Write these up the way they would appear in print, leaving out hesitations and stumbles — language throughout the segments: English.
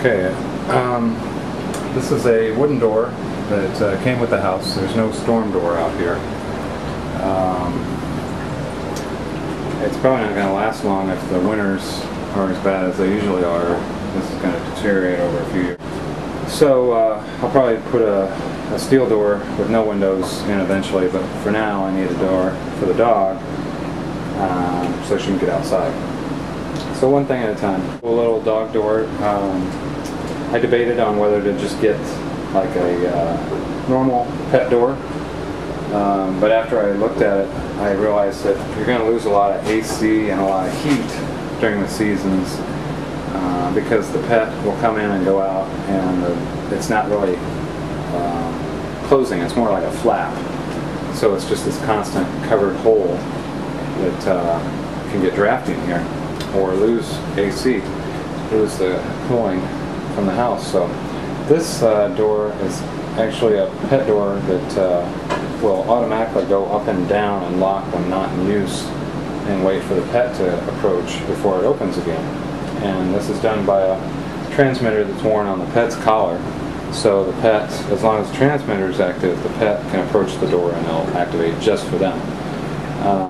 Okay, this is a wooden door that came with the house. There's no storm door out here. It's probably not going to last long if the winters are as bad as they usually are. This is going to deteriorate over a few years. So I'll probably put a steel door with no windows in eventually, but for now I need a door for the dog so she can get outside. So one thing at a time. A little dog door. I debated on whether to just get like a normal pet door, but after I looked at it, I realized that you're going to lose a lot of AC and a lot of heat during the seasons because the pet will come in and go out, and it's not really closing. It's more like a flap. So it's just this constant covered hole that can get drafty in here, or lose AC, lose the cooling from the house. So this door is actually a pet door that will automatically go up and down and lock when not in use and wait for the pet to approach before it opens again. And this is done by a transmitter that's worn on the pet's collar. So the pet, as long as the transmitter is active, the pet can approach the door and it'll activate just for them.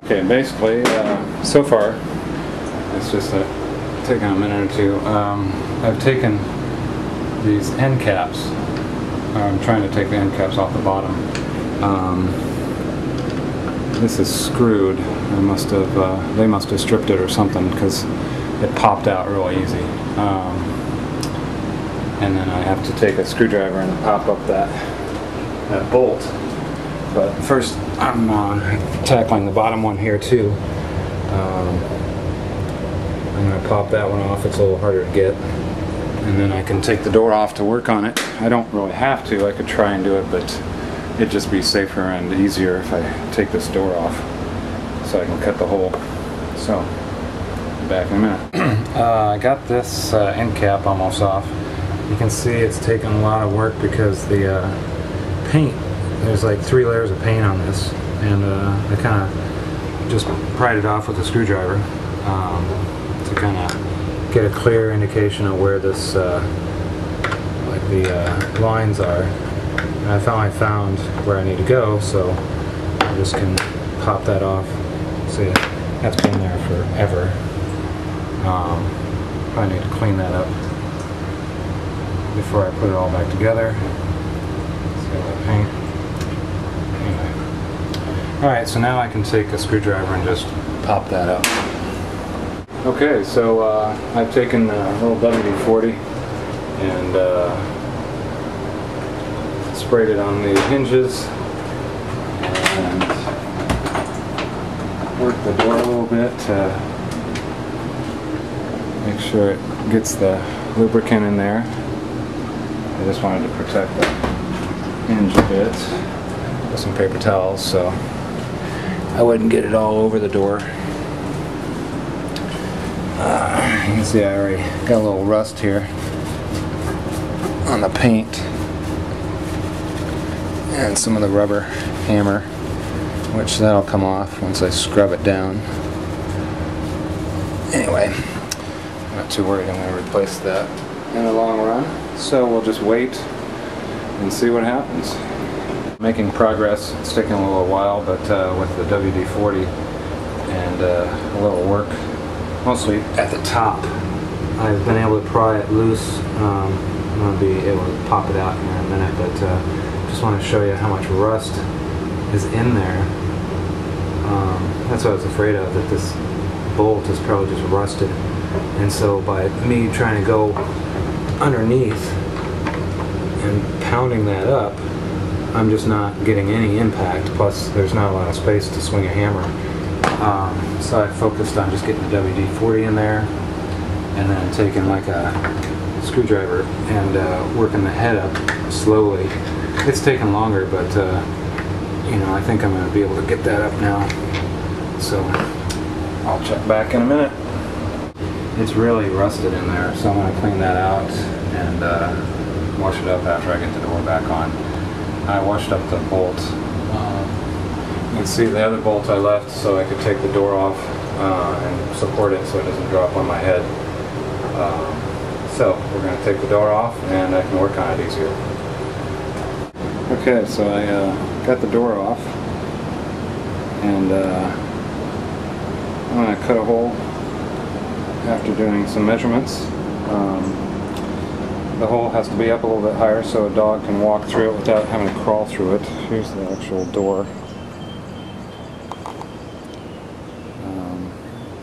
Okay, basically, so far, it's just taking a minute or two. I've taken these end caps. I'm trying to take the end caps off the bottom. This is screwed. They must have stripped it or something, because it popped out real easy. And then I have to take a screwdriver and pop up that bolt. But first, I'm tackling the bottom one here too. I'm going to pop that one off. It's a little harder to get. And then I can take the door off to work on it. I don't really have to. I could try and do it, but it'd just be safer and easier if I take this door off so I can cut the hole. So, back in a minute. I got this end cap almost off. You can see it's taken a lot of work because the paint, there's like 3 layers of paint on this, and I kind of just pried it off with a screwdriver to kind of get a clear indication of where this, like the lines are. And I found where I need to go, so I just can pop that off. See, that's been there forever. I need to clean that up before I put it all back together. See all that paint. Anyway. Alright, so now I can take a screwdriver and just pop that up. Okay, so I've taken a little WD-40 and sprayed it on the hinges and worked the door a little bit to make sure it gets the lubricant in there. I just wanted to protect the hinge a bit with some paper towels so I wouldn't get it all over the door. You can see I already got a little rust here on the paint and some of the rubber hammer, which that'll come off once I scrub it down. Anyway, I'm not too worried. I'm going to replace that in the long run, so we'll just wait and see what happens. Making progress. It's taking a little while, but with the WD-40 and a little work, mostly at the top, I've been able to pry it loose. I'm going to be able to pop it out here in a minute, but just want to show you how much rust is in there. That's what I was afraid of, that this bolt is probably just rusted. And so by me trying to go underneath and pounding that up, I'm just not getting any impact, plus there's not a lot of space to swing a hammer. So I focused on just getting the WD-40 in there and then taking like a screwdriver and working the head up slowly. It's taken longer, but you know, I think I'm going to be able to get that up now. So I'll check back in a minute. It's really rusted in there, so I'm going to clean that out and wash it up after I get the door back on. I washed up the bolt. You can see the other bolt I left so I could take the door off and support it so it doesn't drop on my head. So we're going to take the door off and I can work on it easier. Okay, so I got the door off, and I'm going to cut a hole after doing some measurements. The hole has to be up a little bit higher so a dog can walk through it without having to crawl through it. Here's the actual door.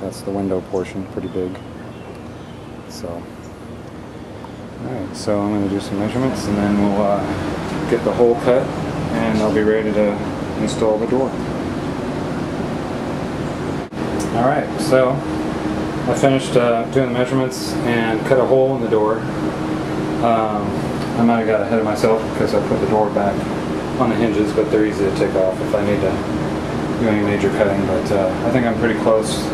That's the window portion, pretty big. So, alright, so I'm going to do some measurements and then we'll get the hole cut and I'll be ready to install the door. Alright, so I finished doing the measurements and cut a hole in the door. I might have got ahead of myself because I put the door back on the hinges, but they're easy to take off if I need to do any major cutting, but I think I'm pretty close.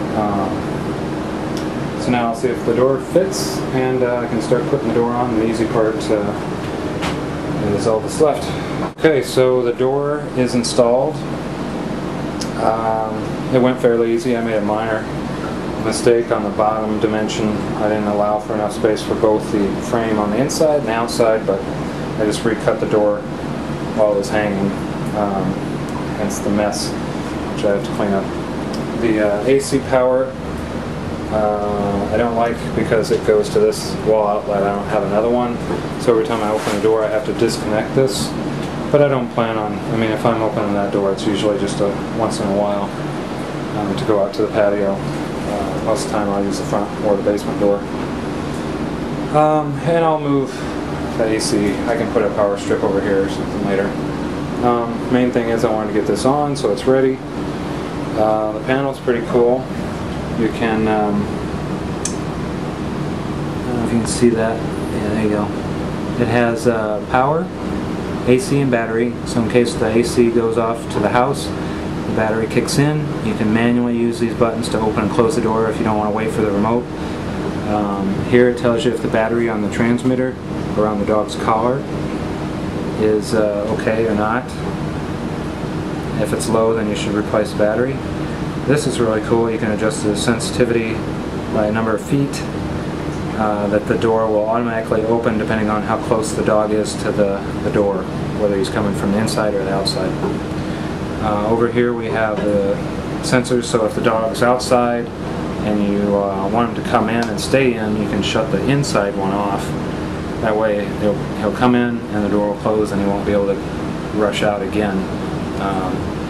So now I'll see if the door fits and I can start putting the door on. The easy part is all that's left. Okay, so the door is installed. It went fairly easy. I made a minor mistake on the bottom dimension. I didn't allow for enough space for both the frame on the inside and the outside, but I just recut the door while it was hanging, hence the mess, which I have to clean up. The AC power I don't like because it goes to this wall outlet. I don't have another one, so every time I open the door I have to disconnect this, but I don't plan on, I mean, if I'm opening that door it's usually just once in a while to go out to the patio. Most of the time I'll use the front or the basement door. And I'll move the AC. I can put a power strip over here or something later. Main thing is I wanted to get this on so it's ready. The panel's pretty cool. You can, I don't know if you can see that. Yeah, there you go. It has power, AC and battery, so in case the AC goes off to the house, the battery kicks in. You can manually use these buttons to open and close the door if you don't want to wait for the remote. Here it tells you if the battery on the transmitter around the dog's collar is okay or not. If it's low, then you should replace the battery. This is really cool. You can adjust the sensitivity by a number of feet that the door will automatically open depending on how close the dog is to the door, whether he's coming from the inside or the outside. Over here we have the sensors, so if the dog's outside and you want him to come in and stay in, you can shut the inside one off. That way he'll come in and the door will close and he won't be able to rush out again.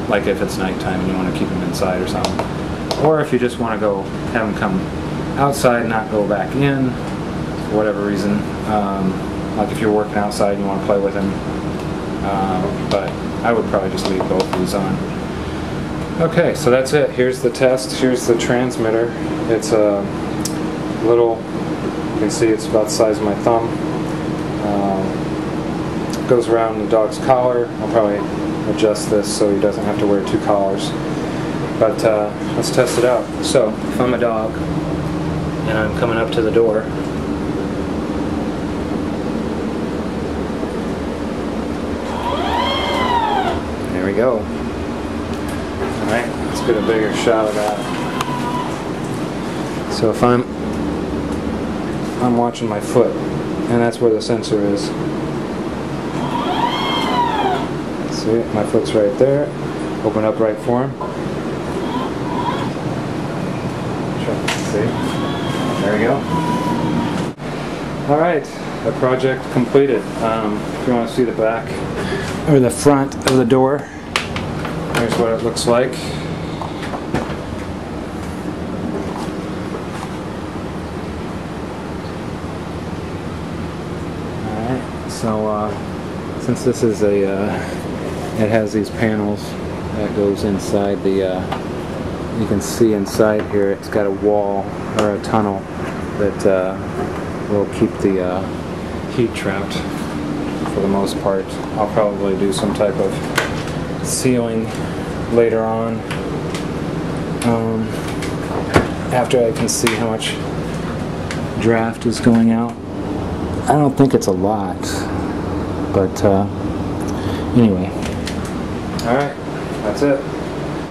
Like if it's nighttime and you want to keep him inside or something. Or if you just want to go have him come outside, not go back in for whatever reason. Like if you're working outside and you want to play with him. But I would probably just leave both of these on. Okay, so that's it. Here's the test. Here's the transmitter. It's a little, you can see it's about the size of my thumb. Goes around the dog's collar. I'll probably adjust this so he doesn't have to wear two collars. But let's test it out. So, if I'm a dog and I'm coming up to the door, there we go. Alright, let's get a bigger shot of that. So if I'm watching my foot, and that's where the sensor is. See, my foot's right there. Open up right for him. See? There we go. Alright, the project completed. If you want to see the back or the front of the door, here's what it looks like. Alright, so since this is it has these panels that goes inside the, you can see inside here it's got a wall or a tunnel that will keep the heat trapped for the most part. I'll probably do some type of sealing later on after I can see how much draft is going out. I don't think it's a lot, but anyway. Alright, that's it.